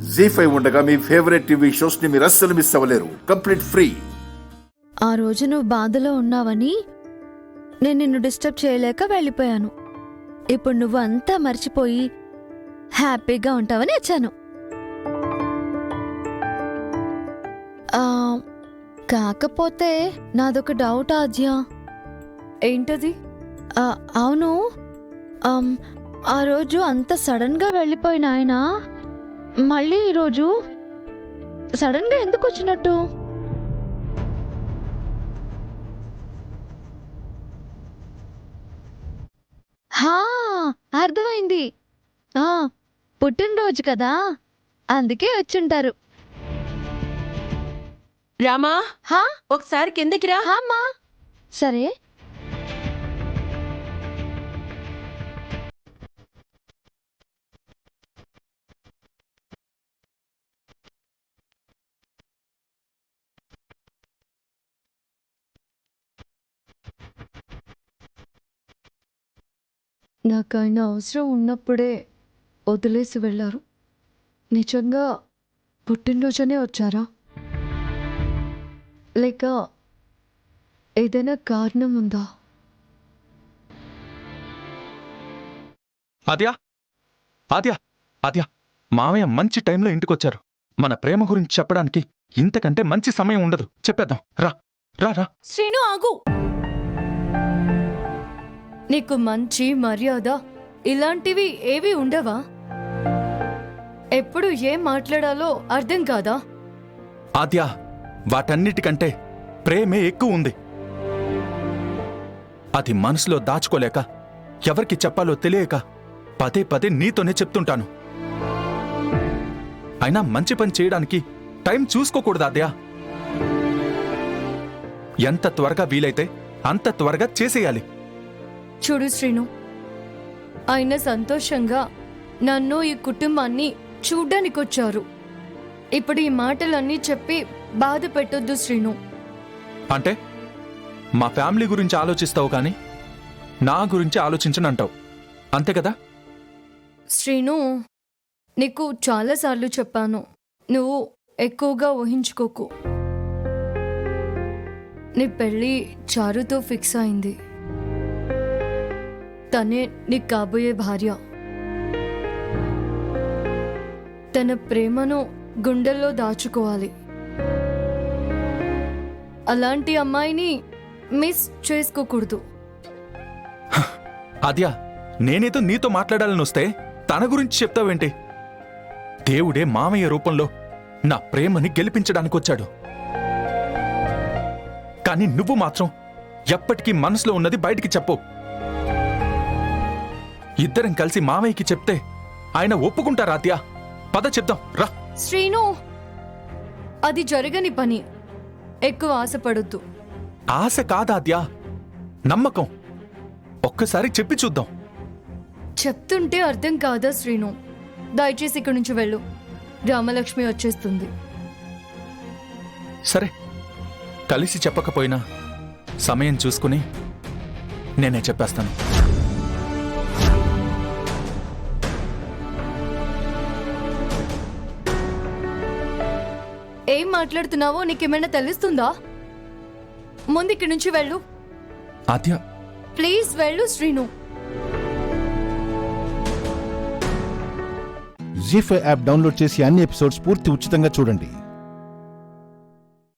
జీ5 ఉండగా మీ favourite TV shows ని మీరు అస్సలు మిస్ అవ్వలేరు. Complete free. ఆ రోజు నువ్వు బాధలో ఉన్నావని నేను నిన్ను డిస్టర్బ్ చేయలేక వెళ్ళిపోయాను. ఇప్పుడు నువ్వు అంతా మర్చిపోయి హ్యాపీగా ఉంటావని వచ్చాను. కాకపోతే నాదొక డౌట్ ఆద్య. ఏంటది? అవును, ఆ రోజు అంత సడన్ గా వెళ్ళిపోయిన ఆయన మళ్ళీ ఈరోజు సడన్ గా ఎందుకు వచ్చినట్టు? హా, అర్థమైంది. పుట్టినరోజు కదా, అందుకే వచ్చుంటారు. రామా, హా, ఒకసారి కిందకి రా. అమ్మా. సరే. నాకైన అవసరం ఉన్నప్పుడే వదిలేసి వెళ్ళారు. నిజంగా పుట్టినరోజనే వచ్చారా, లేక ఏదైనా కారణం ఉందా? ఆద్యా, ఆద్యా, ఆద్యా, మామయ్య మంచి టైంలో ఇంటికొచ్చారు. మన ప్రేమ గురించి చెప్పడానికి ఇంతకంటే మంచి సమయం ఉండదు. చెప్పేద్దాం. రా రా రా. శ్రీను, ఆగు. నీకు మంచి మర్యాద ఇలాంటివి ఏవి ఉండవా? ఎప్పుడు ఏం మాట్లాడాలో అర్థం కాదా? ఆద్యా, వాటన్నిటికంటే ప్రేమే ఎక్కువ ఉంది. అది మనసులో దాచుకోలేక, ఎవరికి చెప్పాలో తెలియక పదే పదే నీతోనే చెప్తుంటాను. అయినా మంచి పని చేయడానికి టైం చూసుకోకూడదు ఆద్యా. ఎంత త్వరగా వీలైతే అంత త్వరగా చేసేయాలి. చూడు శ్రీను, ఆయన సంతోషంగా నన్ను ఈ కుటుంబాన్ని చూడ్డానికొచ్చారు. ఇప్పుడు ఈ మాటలన్నీ చెప్పి బాధ పెట్టొద్దు శ్రీను. అంటే మా ఫ్యామిలీ గురించి ఆలోచిస్తావు కానీ నా గురించి ఆలోచించనంటావు, అంతే కదా? శ్రీను, నీకు చాలాసార్లు చెప్పాను, నువ్వు ఎక్కువగా ఊహించుకోకు. నీ పెళ్ళి చారుతో ఫిక్స్ అయింది. తనే నీకు కాబోయే భార్య. తన ప్రేమను గుండెల్లో దాచుకోవాలి. అలాంటి అమ్మాయిని మిస్ చేసుకోకూడదు. ఆద్యా, నేనేదో నీతో మాట్లాడాలని వస్తే తన గురించి చెప్తావేంటి? దేవుడే మామయ్య రూపంలో నా ప్రేమని గెలిపించడానికొచ్చాడు. కానీ నువ్వు మాత్రం ఎప్పటికీ మనసులో ఉన్నది బయటికి చెప్పు. ఇద్దరం కలిసి మామయ్యకి చెప్తే ఆయన ఒప్పుకుంటారా ఆద్యా? పద చెప్దాం, రా. శ్రీను, అది జరగని పని. ఎక్కువ ఆశపడొద్దు. ఆశ కాదాద్యా, నమ్మకం. ఒక్కసారి చెప్పి చూద్దాం. చెప్తుంటే అర్థం కాదా శ్రీను? దయచేసి ఇక్కడి నుంచి వెళ్ళు. రామలక్ష్మి వచ్చేస్తుంది. సరే, కలిసి చెప్పకపోయినా సమయం చూసుకుని నేనే చెప్పేస్తాను. ఏం మాట్లాడుతున్నావో నీకేమైనా తెలుస్తుందా? ముందు ఇక్కడి నుంచి వెళ్ళు. ఆద్యా, ప్లీజ్ వెళ్ళు శ్రీను. జీ5 యాప్ డౌన్లోడ్ చేసి అన్ని ఎపిసోడ్స్ పూర్తి ఉచితంగా చూడండి.